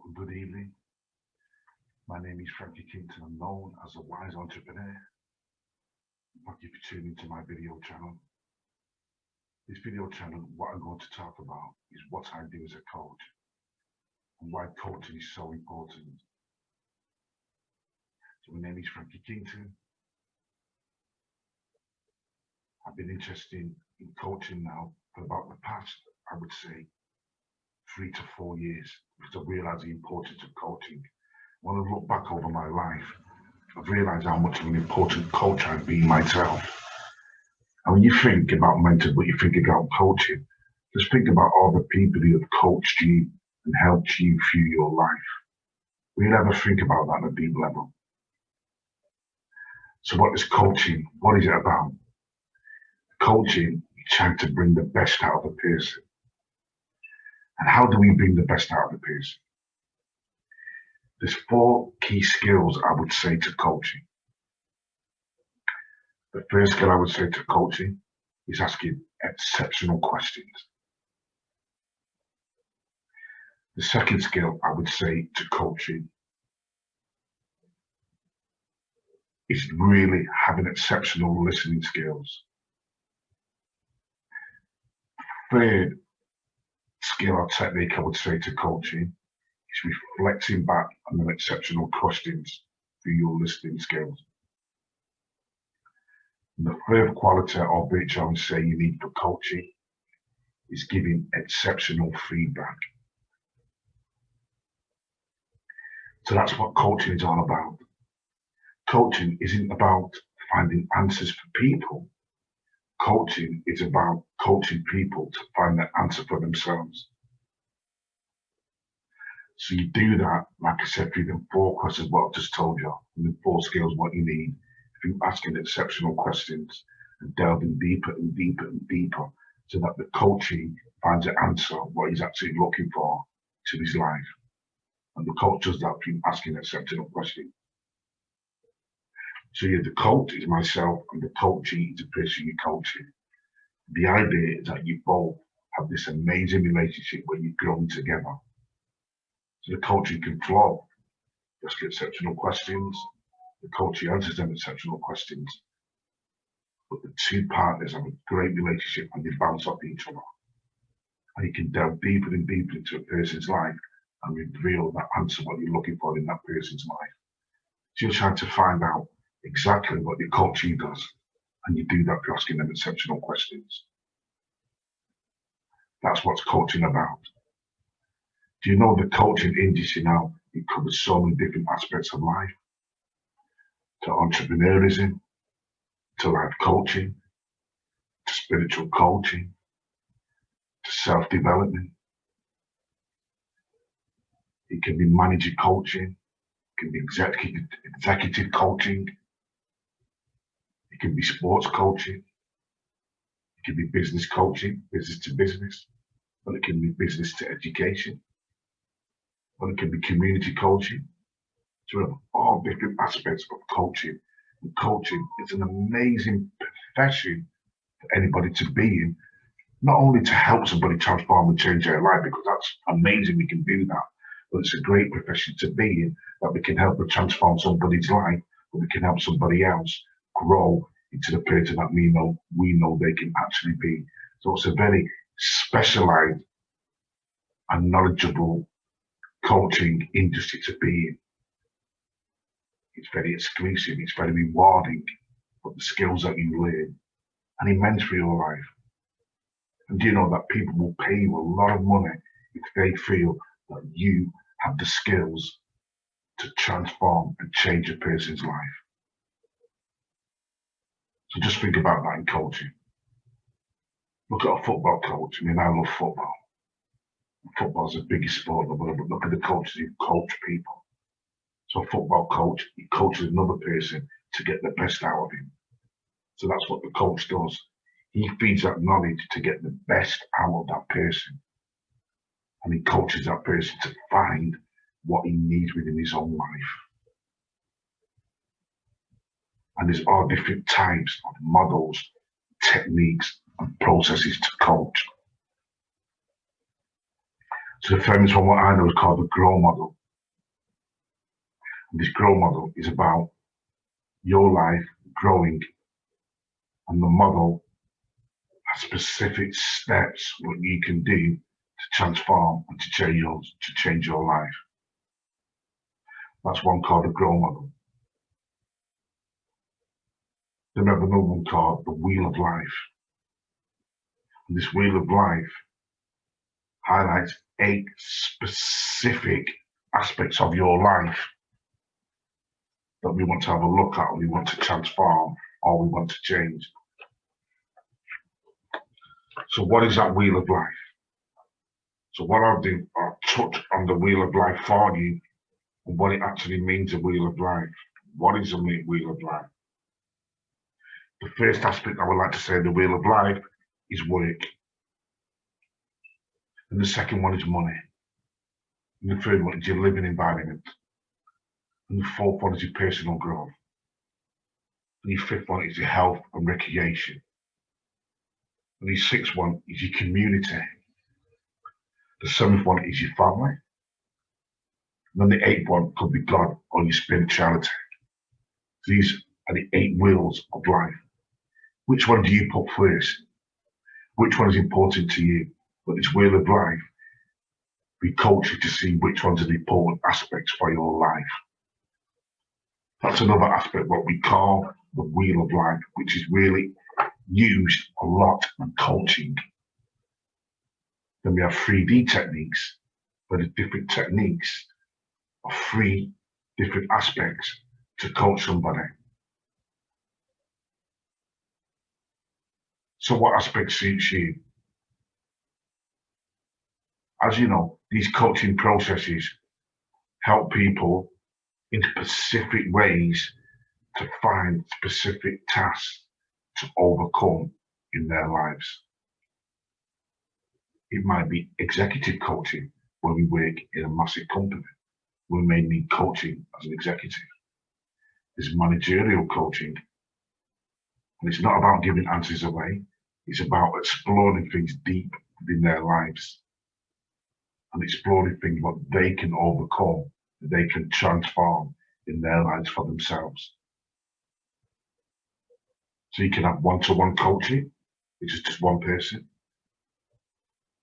and good evening. My name is Frankie Kington. I'm known as a wise entrepreneur. Thank you for tuning to my video channel. This video channel, what I'm going to talk about is what I do as a coach and why coaching is so important. So my name is Frankie Kington. I've been interested in coaching now for about the past, I would say, 3 to 4 years, because I realised the importance of coaching. When I look back over my life, I've realised how much of an important coach I've been myself. And when you think about mentoring, but you think about coaching, just think about all the people who have coached you and helped you through your life. We never think about that at a deep level. So what is coaching? What is it about? Coaching, you're trying to bring the best out of a person. And how do we bring the best out of a person? There's 4 key skills I would say to coaching. The first skill I would say to coaching is asking exceptional questions. The second skill I would say to coaching is really having exceptional listening skills. Third skill or technique I would say to coaching is reflecting back on the exceptional questions through your listening skills. And the third quality or virtue I would say you need for coaching is giving exceptional feedback. So that's what coaching is all about. Coaching isn't about finding answers for people. Coaching is about coaching people to find the answer for themselves. So you do that, like I said, through the 4 questions, what I've just told you, and the 4 skills, what you need, through asking exceptional questions and delving deeper and deeper and deeper so that the coachee finds the answer, what he's actually looking for to his life. And the coach does that through asking exceptional questions. So yeah, the coach is myself and the coachee is the person you're coaching. The idea is that you both have this amazing relationship where you've grown together. So the coaching can flow, ask exceptional questions, the coachee answers them exceptional questions. But the 2 partners have a great relationship and they bounce off each other. And you can delve deeper and deeper into a person's life and reveal that answer, what you're looking for in that person's life. So you're trying to find out exactly what your coachee does, and you do that by asking them exceptional questions. That's what's coaching about. Do you know the coaching industry now, it covers so many different aspects of life, to entrepreneurism, to life coaching, to spiritual coaching, to self-development. It can be manager coaching, it can be executive coaching, it can be sports coaching, it can be business coaching, business to business, or it can be business to education, or it can be community coaching. So we have all different aspects of coaching. And coaching is an amazing profession for anybody to be in, not only to help somebody transform and change their life, because that's amazing, we can do that, but it's a great profession to be in, that we can help to transform somebody's life, but we can help somebody else grow into the person that we know they can actually be. So it's a very specialized and knowledgeable coaching industry to be in. It's very exclusive, it's very rewarding, but the skills that you learn are immense for your life. And do you know that people will pay you a lot of money if they feel that you have the skills to transform and change a person's life? So just think about that in coaching. Look at a football coach. I mean, I love football. Football is the biggest sport in the world, but look at the coaches who coach people. So a football coach, he coaches another person to get the best out of him. So that's what the coach does. He feeds that knowledge to get the best out of that person. And he coaches that person to find what he needs within his own life. And there's all different types of models, techniques, and processes to coach. So the famous one, what I know, is called the grow model. And this grow model is about your life growing, and the model has specific steps what you can do to transform and to change your life. That's one called the grow model. Then we have another one called the wheel of life. And this wheel of life highlights 8 specific aspects of your life that we want to have a look at, we want to transform, or we want to change. So what is that wheel of life? So what I'll do, I'll touch on the wheel of life for you and what it actually means, a wheel of life. What is a wheel of life? The first aspect I would like to say the wheel of life is work. And the second one is money. And the third one is your living environment. And the fourth one is your personal growth. And your fifth one is your health and recreation. And the sixth one is your community. The seventh one is your family. And then the eighth one could be God or your spirituality. These are the 8 wheels of life. Which one do you put first? Which one is important to you? But this wheel of life, we coach you to see which ones are the important aspects for your life. That's another aspect, what we call the wheel of life, which is really used a lot in coaching. Then we have 3D techniques, where the different techniques are 3 different aspects to coach somebody. So what aspect suits you? As you know, these coaching processes help people in specific ways to find specific tasks to overcome in their lives. It might be executive coaching, where we work in a massive company. We may need coaching as an executive. There's managerial coaching, and it's not about giving answers away. It's about exploring things deep within their lives and exploring things what they can overcome, that they can transform in their lives for themselves. So you can have one-to-one coaching, which is just one person.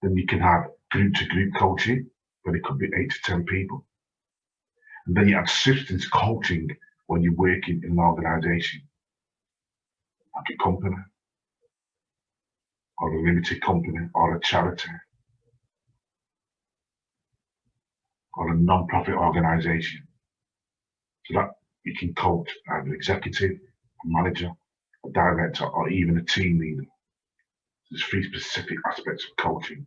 Then you can have group-to-group coaching, where it could be 8 to 10 people. And then you have systems coaching when you're working in an organization, like a company, or a limited company, or a charity, or a non-profit organization. So that you can coach either an executive, a manager, a director, or even a team leader. There's 3 specific aspects of coaching.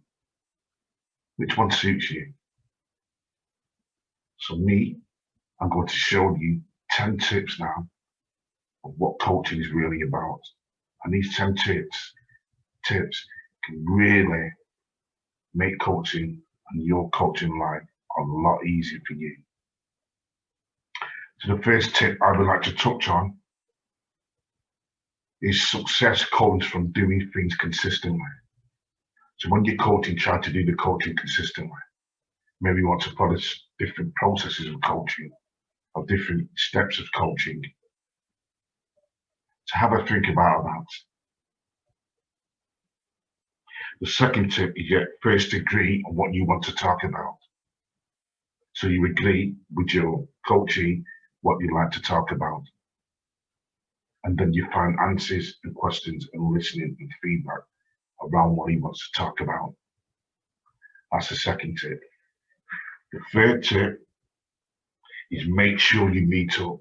Which one suits you? So me, I'm going to show you 10 tips now of what coaching is really about. And these 10 tips can really make coaching and your coaching life a lot easier for you. So the first tip I would like to touch on is success comes from doing things consistently. So when you're coaching, try to do the coaching consistently. Maybe you want to follow different processes of coaching or different steps of coaching. So have a think about that. The second tip is you first agree on what you want to talk about. So you agree with your coachee what you'd like to talk about. And then you find answers and questions and listening and feedback around what he wants to talk about. That's the second tip. The third tip is make sure you meet up.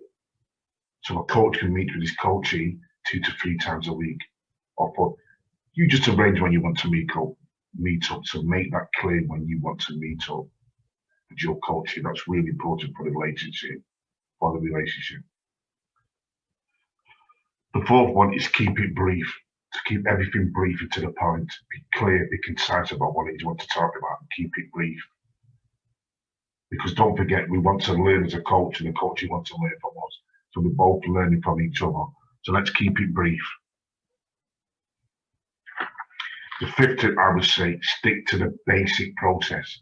So a coach can meet with his coachee 2 to 3 times a week. Or you just arrange when you want to meet up. So make that clear when you want to meet up with your coachee. That's really important for the relationship. The fourth one is keep it brief. To keep everything brief and to the point. Be clear, be concise about what it is you want to talk about, and keep it brief. Because don't forget, we want to learn as a coach, and the coach wants to learn from us. So we're both learning from each other. So let's keep it brief. The fifth tip I would say, stick to the basic process.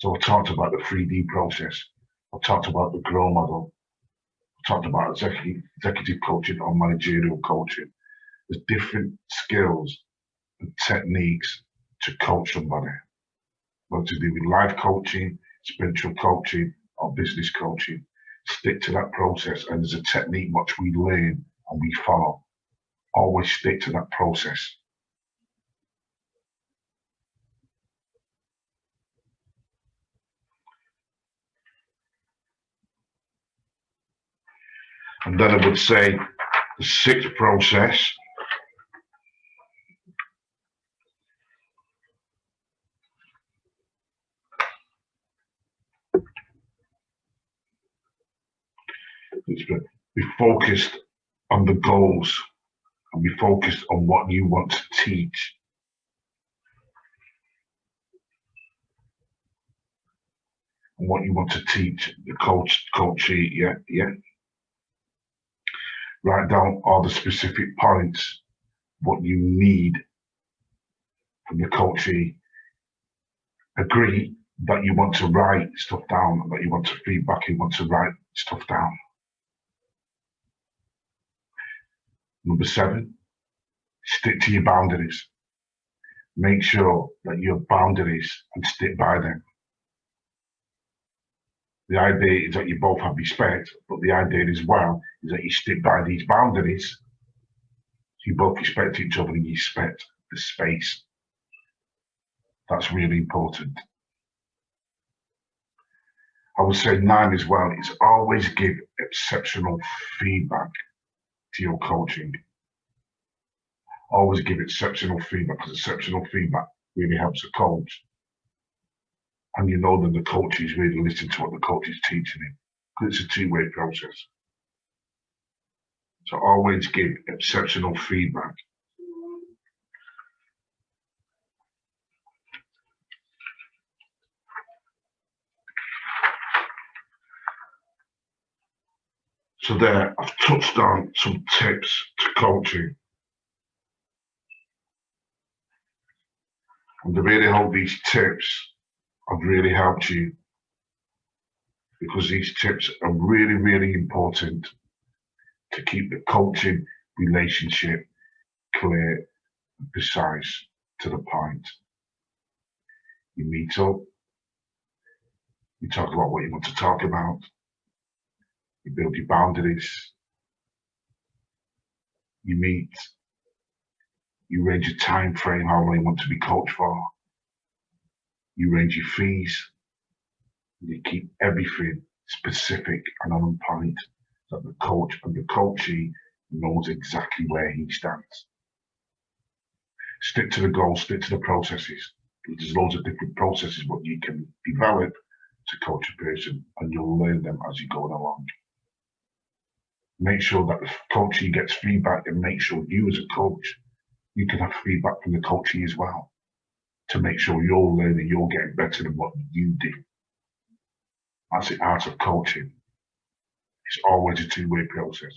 So I talked about the 3D process. I talked about the grow model. I talked about executive coaching or managerial coaching. There's different skills and techniques to coach somebody, whether to do with life coaching, spiritual coaching, or business coaching. Stick to that process, and there's a technique which we learn and we follow. Always stick to that process. And then I would say the sixth process is to be focused on the goals and be focused on what you want to teach. And what you want to teach the coachee, yeah. Write down all the specific points, what you need from the coachee. Agree that you want to write stuff down, that you want to feedback, you want to write stuff down. Number 7, stick to your boundaries. Make sure that you have boundaries and stick by them. The idea is that you both have respect, but the idea as well is that you stick by these boundaries. So you both respect each other and you respect the space. That's really important. I would say 9 as well is always give exceptional feedback to your coaching. Always give exceptional feedback, because exceptional feedback really helps a coach. And you know that the coach is really listening to what the coach is teaching him, because it's a two-way process. So always give exceptional feedback. So there, I've touched on some tips to coaching. And I really hope these tips have really helped you, because these tips are really, really important to keep the coaching relationship clear and precise to the point. You meet up, you talk about what you want to talk about, you build your boundaries, you meet, you arrange a time frame, how long you want to be coached for, you arrange your fees, and you keep everything specific and on point, so that the coach and the coachee knows exactly where he stands. Stick to the goals, stick to the processes. There's loads of different processes what you can develop to coach a person, and you'll learn them as you go along. Make sure that the coachee gets feedback, and make sure you as a coach, you can have feedback from the coachee as well, to make sure you're learning, you're getting better than what you do. That's the art of coaching. It's always a two-way process.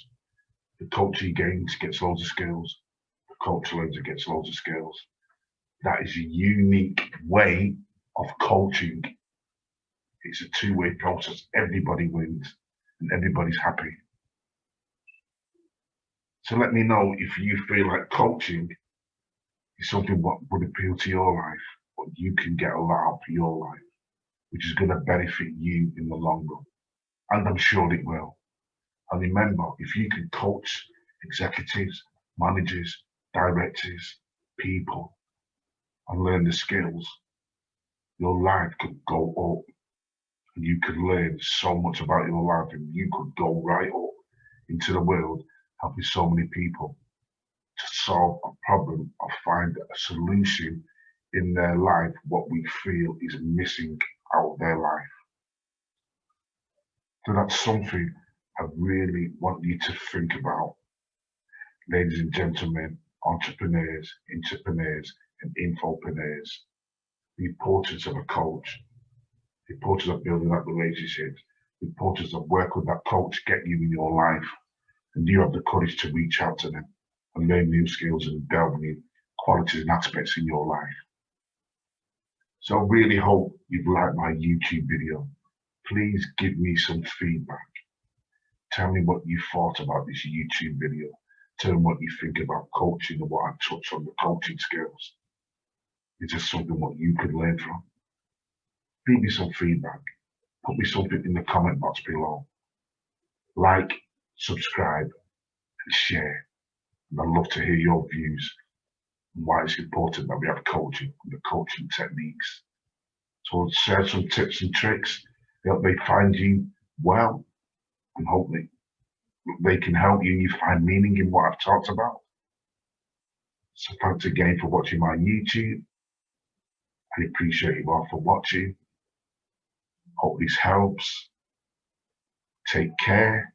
The coachee gains, gets loads of skills. The coach learns and gets loads of skills. That is a unique way of coaching. It's a two-way process. Everybody wins and everybody's happy. So let me know if you feel like coaching is something what would appeal to your life, what you can get a lot out of your life, which is going to benefit you in the long run. And I'm sure it will. And remember, if you can coach executives, managers, directors, people, and learn the skills, your life could go up. And you could learn so much about your life, and you could go right up into the world, helping so many people to solve a problem or find a solution in their life, what we feel is missing out of their life. So that's something I really want you to think about, ladies and gentlemen, entrepreneurs, and infopreneurs. The importance of a coach, the importance of building that relationship, the importance of work with that coach, get you in your life, and you have the courage to reach out to them and learn new skills and delve new qualities and aspects in your life. So I really hope you've liked my YouTube video. Please give me some feedback. Tell me what you thought about this YouTube video. Tell me what you think about coaching and what I touched on the coaching skills. Is there something what you could learn from? Leave me some feedback. Put me something in the comment box below. Like, subscribe, and share. And I'd love to hear your views on why it's important that we have coaching and the coaching techniques. So I'll share some tips and tricks that help they find you well, and hopefully they can help you find meaning in what I've talked about. So thanks again for watching my YouTube. I appreciate you all for watching. Hope this helps. Take care,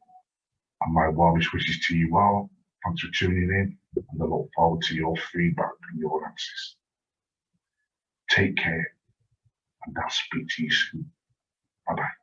and my warmest wishes to you all. Thanks for tuning in, and I look forward to your feedback and your answers. Take care, and I'll speak to you soon. Bye-bye.